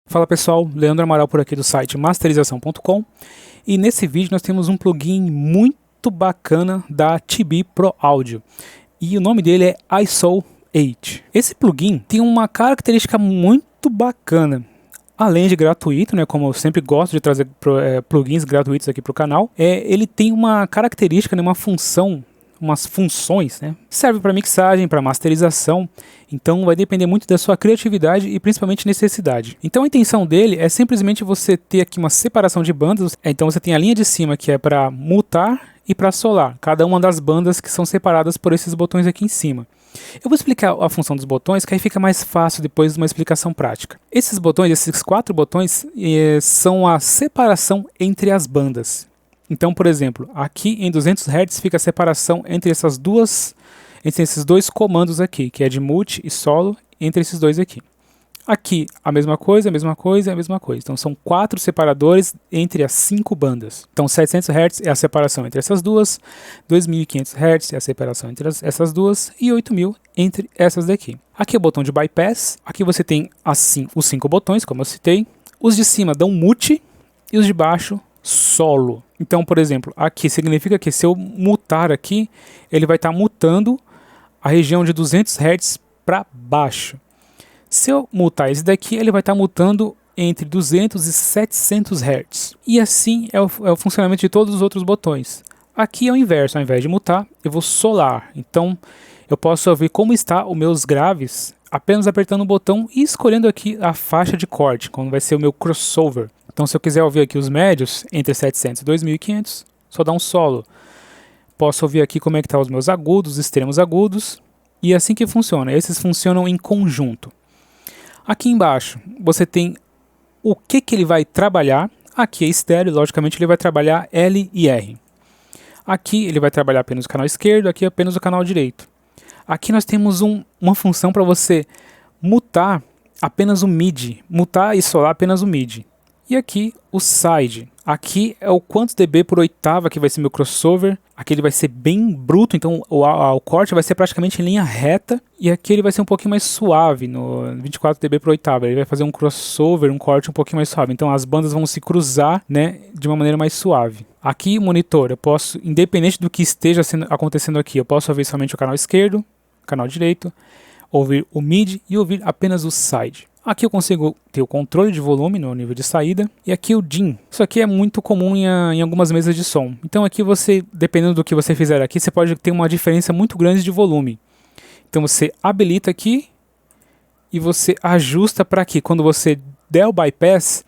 Fala pessoal, Leandro Amaral por aqui do site masterização.com, e nesse vídeo nós temos um plugin muito bacana da TB Pro Audio e o nome dele é ISO 8. Esse plugin tem uma característica muito bacana, além de gratuito, né, como eu sempre gosto de trazer plugins gratuitos aqui para o canal, ele tem uma característica, né, uma função, umas funções, né? Serve para mixagem, para masterização, então vai depender muito da sua criatividade e principalmente necessidade. Então a intenção dele é simplesmente você ter aqui uma separação de bandas, então você tem a linha de cima que é para mutar e para solar, cada uma das bandas que são separadas por esses botões aqui em cima. Eu vou explicar a função dos botões, que aí fica mais fácil depois de uma explicação prática. Esses botões, esses 4 botões, são a separação entre as bandas. Então, por exemplo, aqui em 200 Hz fica a separação entre esses dois comandos aqui, que é de multi e solo, entre esses dois aqui. Aqui a mesma coisa, a mesma coisa, a mesma coisa. Então são 4 separadores entre as 5 bandas. Então 700 Hz é a separação entre essas duas, 2500 Hz é a separação entre essas duas e 8000 entre essas daqui. Aqui é o botão de bypass, aqui você tem assim os 5 botões, como eu citei. Os de cima dão multi e os de baixo solo. Então, por exemplo, aqui significa que se eu mutar aqui, ele vai estar mutando a região de 200 Hz para baixo. Se eu mutar esse daqui, ele vai estar mutando entre 200 e 700 Hz. E assim é o funcionamento de todos os outros botões. Aqui é o inverso, ao invés de mutar, eu vou solar. Então, eu posso ver como está os meus graves apenas apertando o botão e escolhendo aqui a faixa de corte, quando vai ser o meu crossover. Então, se eu quiser ouvir aqui os médios, entre 700 e 2500, só dá um solo. Posso ouvir aqui como é que estão os meus agudos, extremos agudos, e é assim que funciona. Esses funcionam em conjunto. Aqui embaixo, você tem o que ele vai trabalhar. Aqui é estéreo, logicamente ele vai trabalhar L e R. Aqui ele vai trabalhar apenas o canal esquerdo, aqui apenas o canal direito. Aqui nós temos uma função para você mutar apenas o MIDI, mutar e solar apenas o MIDI. E aqui o side. Aqui é o quantos dB por oitava que vai ser meu crossover. Aqui ele vai ser bem bruto, então o corte vai ser praticamente em linha reta. E aqui ele vai ser um pouquinho mais suave, no 24 dB por oitava. Ele vai fazer um crossover, um corte um pouquinho mais suave. Então as bandas vão se cruzar, né, de uma maneira mais suave. Aqui o monitor, eu posso, independente do que esteja acontecendo aqui, eu posso ouvir somente o canal esquerdo, canal direito, ouvir o MIDI e ouvir apenas o side. Aqui eu consigo ter o controle de volume no nível de saída. E aqui o DIN. Isso aqui é muito comum em algumas mesas de som. Então aqui você, dependendo do que você fizer aqui, você pode ter uma diferença muito grande de volume. Então você habilita aqui e você ajusta para que quando você der o bypass,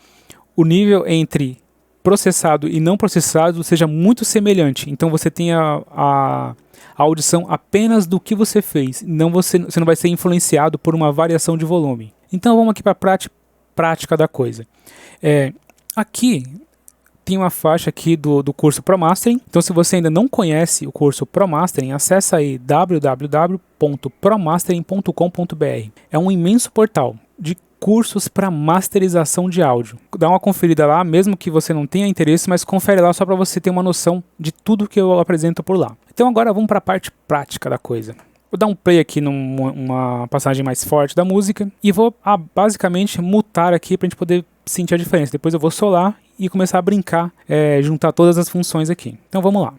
o nível entre processado e não processado seja muito semelhante. Então você tem a audição apenas do que você fez. Você não vai ser influenciado por uma variação de volume. Então vamos aqui para a prática da coisa. Aqui tem uma faixa aqui do curso Pro Mastering. Então se você ainda não conhece o curso Pro Mastering, acessa aí www.promastering.com.br. É um imenso portal de cursos para masterização de áudio. Dá uma conferida lá, mesmo que você não tenha interesse, mas confere lá só para você ter uma noção de tudo que eu apresento por lá. Então agora vamos para a parte prática da coisa. Vou dar um play aqui numa passagem mais forte da música e vou basicamente mutar aqui para a gente poder sentir a diferença. Depois eu vou solar e começar a brincar, juntar todas as funções aqui. Então vamos lá.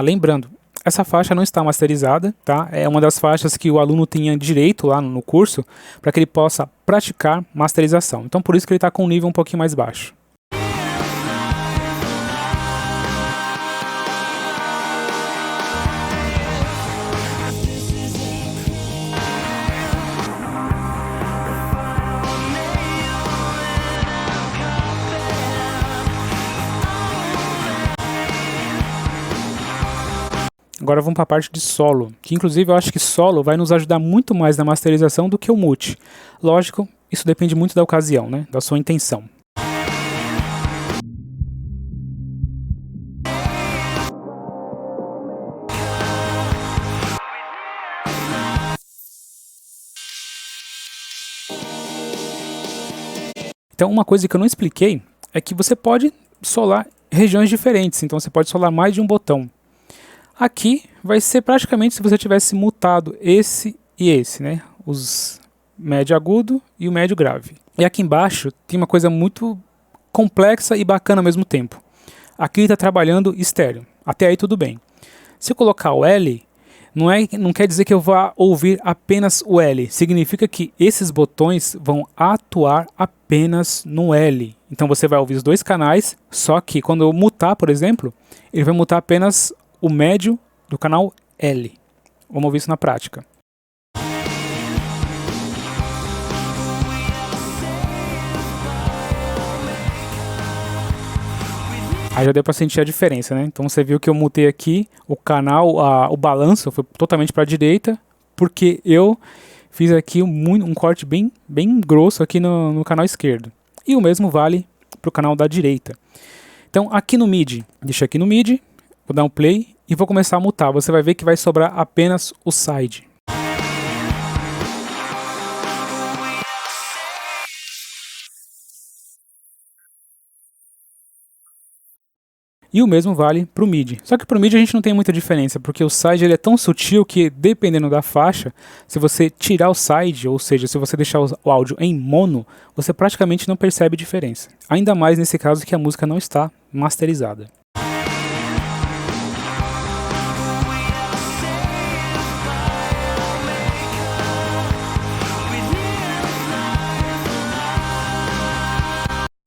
Lembrando, essa faixa não está masterizada, tá? É uma das faixas que o aluno tenha direito lá no curso para que ele possa praticar masterização. Então por isso que ele está com um nível um pouquinho mais baixo. Agora vamos para a parte de solo, que inclusive eu acho que solo vai nos ajudar muito mais na masterização do que o multi. Lógico, isso depende muito da ocasião, né? Da sua intenção. Então uma coisa que eu não expliquei é que você pode solar regiões diferentes, então você pode solar mais de um botão. Aqui vai ser praticamente se você tivesse mutado esse e esse, né? Os médio agudo e o médio grave. E aqui embaixo tem uma coisa muito complexa e bacana ao mesmo tempo. Aqui ele está trabalhando estéreo. Até aí tudo bem. Se eu colocar o L, não quer dizer que eu vá ouvir apenas o L. Significa que esses botões vão atuar apenas no L. Então você vai ouvir os dois canais, só que quando eu mutar, por exemplo, ele vai mutar apenas o médio do canal L. Vamos ouvir isso na prática. Aí já deu para sentir a diferença, né? Então você viu que eu mutei aqui o canal, o balanço foi totalmente para a direita, porque eu fiz aqui um corte bem grosso aqui no canal esquerdo. E o mesmo vale para o canal da direita. Então aqui no MIDI, deixa aqui no MIDI, vou dar um play e vou começar a mutar. Você vai ver que vai sobrar apenas o side. E o mesmo vale para o MIDI. Só que para o MIDI a gente não tem muita diferença, porque o side ele é tão sutil que, dependendo da faixa, se você tirar o side, ou seja, se você deixar o áudio em mono, você praticamente não percebe diferença. Ainda mais nesse caso que a música não está masterizada.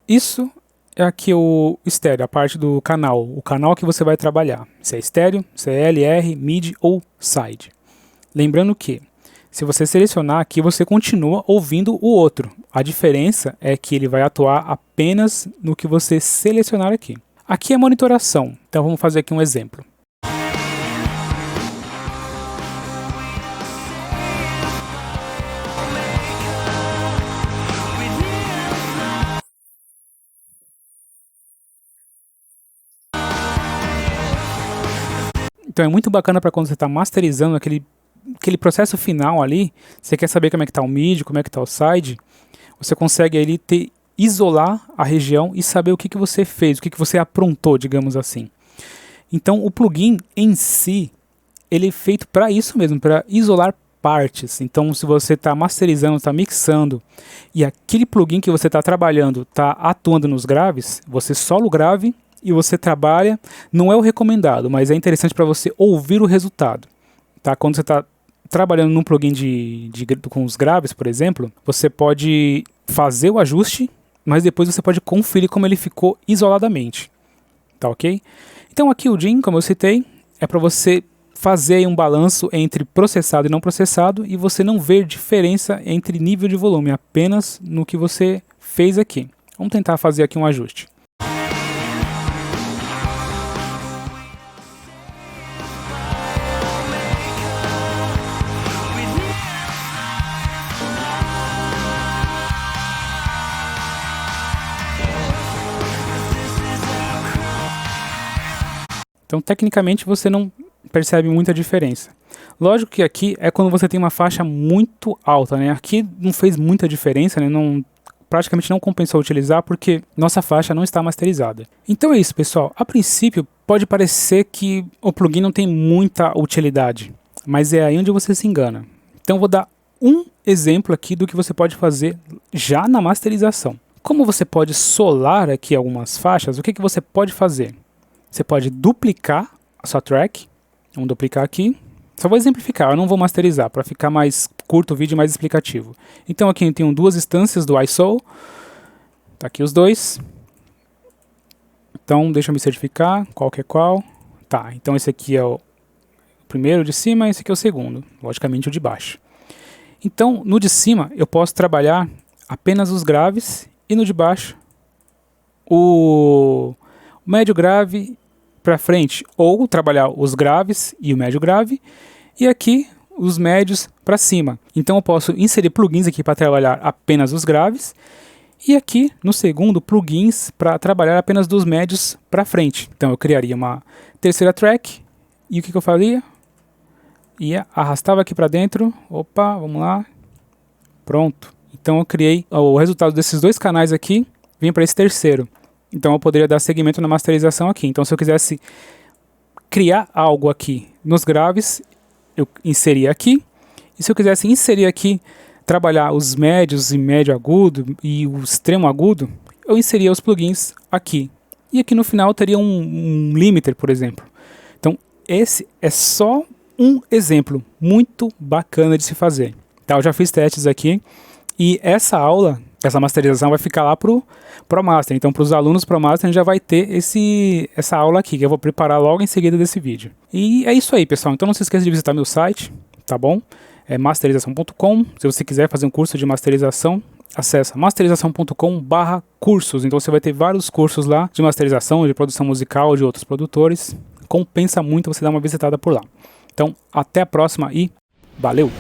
Isso é aqui o estéreo, a parte do canal, o canal que você vai trabalhar. Se é estéreo, se é LR, MIDI ou side. Lembrando que, se você selecionar aqui, você continua ouvindo o outro. A diferença é que ele vai atuar apenas no que você selecionar aqui. Aqui é monitoração, então vamos fazer aqui um exemplo. Então é muito bacana para quando você está masterizando aquele processo final ali, você quer saber como é que está o MIDI, como é que está o side, você consegue ali isolar a região e saber o que você fez, o que você aprontou, digamos assim. Então o plugin em si, ele é feito para isso mesmo, para isolar partes. Então se você está masterizando, está mixando, e aquele plugin que você está trabalhando está atuando nos graves, você sola o grave, e você trabalha, não é o recomendado, mas é interessante para você ouvir o resultado. Tá? Quando você está trabalhando num plugin com os graves, por exemplo, você pode fazer o ajuste, mas depois você pode conferir como ele ficou isoladamente. Tá ok? Então aqui o DIN, como eu citei, é para você fazer aí um balanço entre processado e não processado e você não ver diferença entre nível de volume, apenas no que você fez aqui. Vamos tentar fazer aqui um ajuste. Então, tecnicamente, você não percebe muita diferença. Lógico que aqui é quando você tem uma faixa muito alta, né? Aqui não fez muita diferença, né? Praticamente não compensou utilizar porque nossa faixa não está masterizada. Então é isso, pessoal. A princípio, pode parecer que o plugin não tem muita utilidade, mas é aí onde você se engana. Então, vou dar um exemplo aqui do que você pode fazer já na masterização. Como você pode solar aqui algumas faixas, o que você pode fazer? Você pode duplicar a sua track. Vamos duplicar aqui. Só vou exemplificar, eu não vou masterizar, para ficar mais curto o vídeo e mais explicativo. Então aqui eu tenho duas instâncias do iSoul. Tá aqui os dois. Então deixa eu me certificar, qual que é qual. Tá, então esse aqui é o primeiro de cima e esse aqui é o segundo. Logicamente o de baixo. Então no de cima eu posso trabalhar apenas os graves e no de baixo o médio grave para frente, ou trabalhar os graves e o médio grave, e aqui os médios para cima. Então eu posso inserir plugins aqui para trabalhar apenas os graves, e aqui no segundo plugins para trabalhar apenas dos médios para frente. Então eu criaria uma terceira track, e o que eu faria? Arrastava aqui para dentro, opa, vamos lá, pronto. Então eu criei o resultado desses dois canais aqui, vem para esse terceiro. Então eu poderia dar segmento na masterização aqui. Então se eu quisesse criar algo aqui nos graves, eu inseria aqui. E se eu quisesse inserir aqui trabalhar os médios e médio agudo e o extremo agudo, eu inseria os plugins aqui. E aqui no final teria um limiter, por exemplo. Então esse é só um exemplo muito bacana de se fazer. Tá, eu já fiz testes aqui e essa aula, essa masterização vai ficar lá pro Master. Então para os alunos Pro Master a gente já vai ter essa aula aqui, que eu vou preparar logo em seguida desse vídeo. E é isso aí, pessoal. Então não se esqueça de visitar meu site, tá bom? É masterização.com. Se você quiser fazer um curso de masterização, acessa masterização.com/cursos. Então você vai ter vários cursos lá de masterização, de produção musical, de outros produtores. Compensa muito você dar uma visitada por lá. Então até a próxima e valeu!